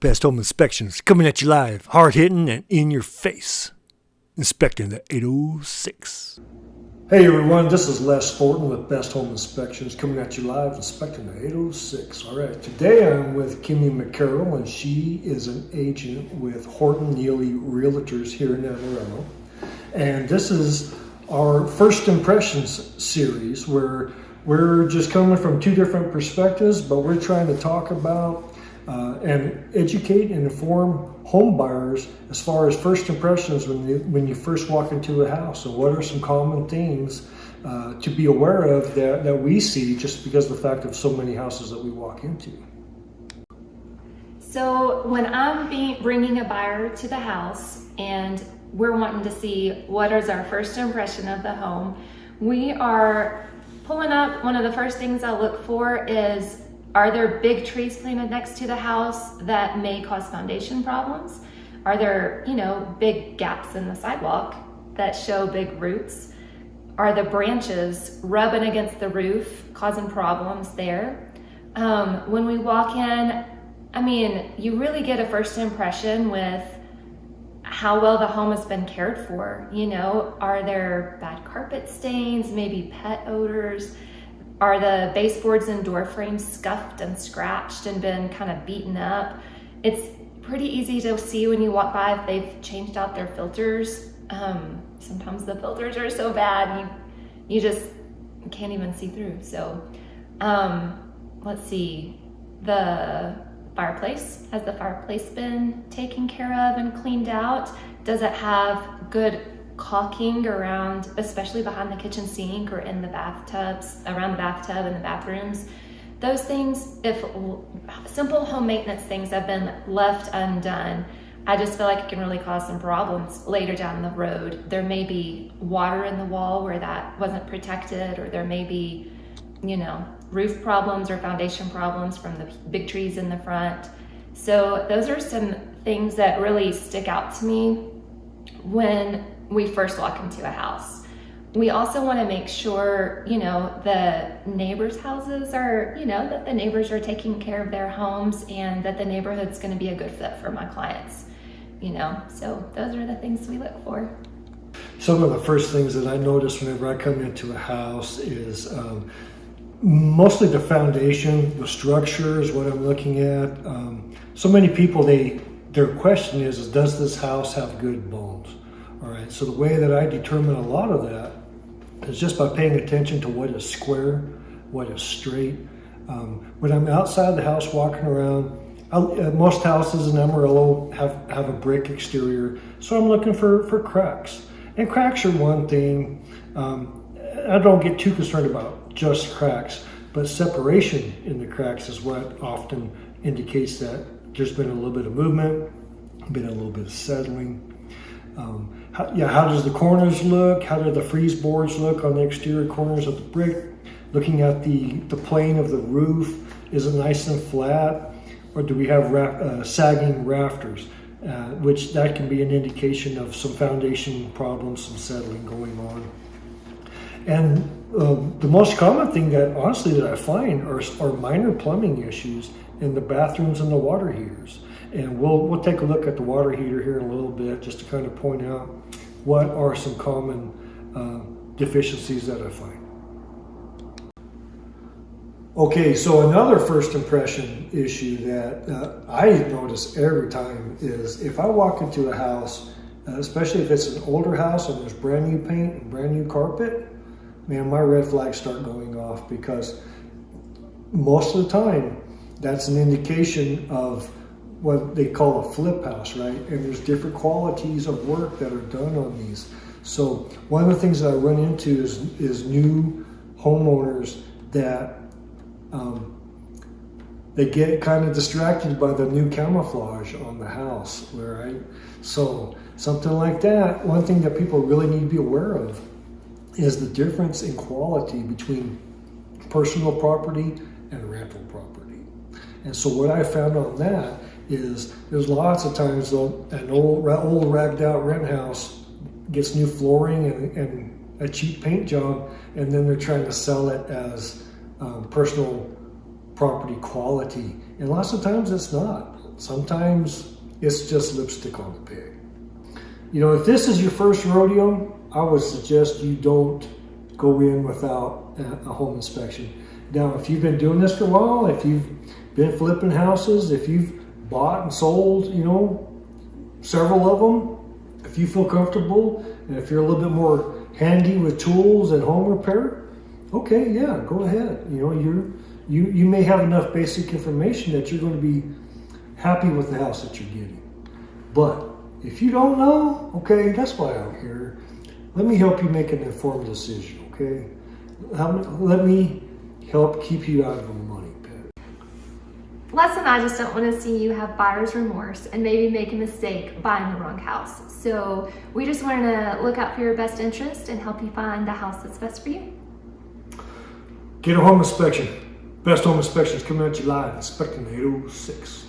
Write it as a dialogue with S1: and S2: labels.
S1: Best Home Inspections coming at you live, hard hitting and in your face. Inspecting the 806. Hey everyone, this is Les Thornton with Best Home Inspections coming at you live, inspecting the 806. All right, today I'm with Kimmi McCarroll, and she is an agent with Horton Neely Realtors here in Amarillo. And this is our First Impressions series where we're just coming from two different perspectives, but we're trying to talk about and educate and inform home buyers as far as first impressions when you first walk into a house. So what are some common things to be aware of that we see just because of the fact of so many houses that we walk into?
S2: So when I'm bringing a buyer to the house and we're wanting to see what is our first impression of the home, we are pulling up. One of the first things I look for is, are there big trees planted next to the house that may cause foundation problems? Are there, big gaps in the sidewalk that show big roots? Are the branches rubbing against the roof causing problems there? When we walk in, you really get a first impression with how well the home has been cared for. Are there bad carpet stains, maybe pet odors? Are the baseboards and door frames scuffed and scratched and been kind of beaten up? It's pretty easy to see when you walk by if they've changed out their filters. Sometimes the filters are so bad you just can't even see through. So let's see, the fireplace. Has the fireplace been taken care of and cleaned out? Does it have good caulking around, especially behind the kitchen sink or in the bathtubs, around the bathtub and the bathrooms? Those things, if simple home maintenance things have been left undone, I just feel like it can really cause some problems later down the road. There may be water in the wall where that wasn't protected, or there may be, roof problems or foundation problems from the big trees in the front. So those are some things that really stick out to me when we first walk into a house. We also want to make sure, the neighbors' houses are, that the neighbors are taking care of their homes and that the neighborhood's going to be a good fit for my clients, So those are the things we look for.
S1: Some of the first things that I notice whenever I come into a house is mostly the foundation, the structure is what I'm looking at. So many people, their question is, does this house have good bones? All right, so the way that I determine a lot of that is just by paying attention to what is square, what is straight. When I'm outside the house walking around, most houses in Amarillo have a brick exterior, so I'm looking for cracks. And cracks are one thing. I don't get too concerned about just cracks, but separation in the cracks is what often indicates that there's been a little bit of movement, been a little bit of settling. How does the corners look? How do the freeze boards look on the exterior corners of the brick? Looking at the plane of the roof, is it nice and flat? Or do we have sagging rafters? Which that can be an indication of some foundation problems, some settling going on. And the most common thing that I find are minor plumbing issues in the bathrooms and the water heaters. And we'll take a look at the water heater here in a little bit just to kind of point out what are some common deficiencies that I find. Okay, so another first impression issue that I notice every time is if I walk into a house, especially if it's an older house and there's brand new paint and brand new carpet, man, my red flags start going off, because most of the time that's an indication of what they call a flip house, right? And there's different qualities of work that are done on these. So one of the things that I run into is new homeowners that they get kind of distracted by the new camouflage on the house, right? So something like that, one thing that people really need to be aware of is the difference in quality between personal property and rental property. And so what I found on that is there's lots of times though an old ragged out rent house gets new flooring and a cheap paint job, and then they're trying to sell it as personal property quality. And lots of times it's not. Sometimes it's just lipstick on the pig. You know, if this is your first rodeo, I would suggest you don't go in without a home inspection. Now, if you've been doing this for a while, if you've been flipping houses, if you've bought and sold, you know, several of them, if you feel comfortable, and if you're a little bit more handy with tools and home repair, okay, yeah, go ahead. You know, you may have enough basic information that you're going to be happy with the house that you're getting. But if you don't know, okay, that's why I'm here. Let me help you make an informed decision, okay? Let me help keep you out of a money pit.
S2: Les and I just don't want to see you have buyer's remorse and maybe make a mistake buying the wrong house. So we just want to look out for your best interest and help you find the house that's best for you.
S1: Get a home inspection. Best home inspections coming at you live, inspecting 806.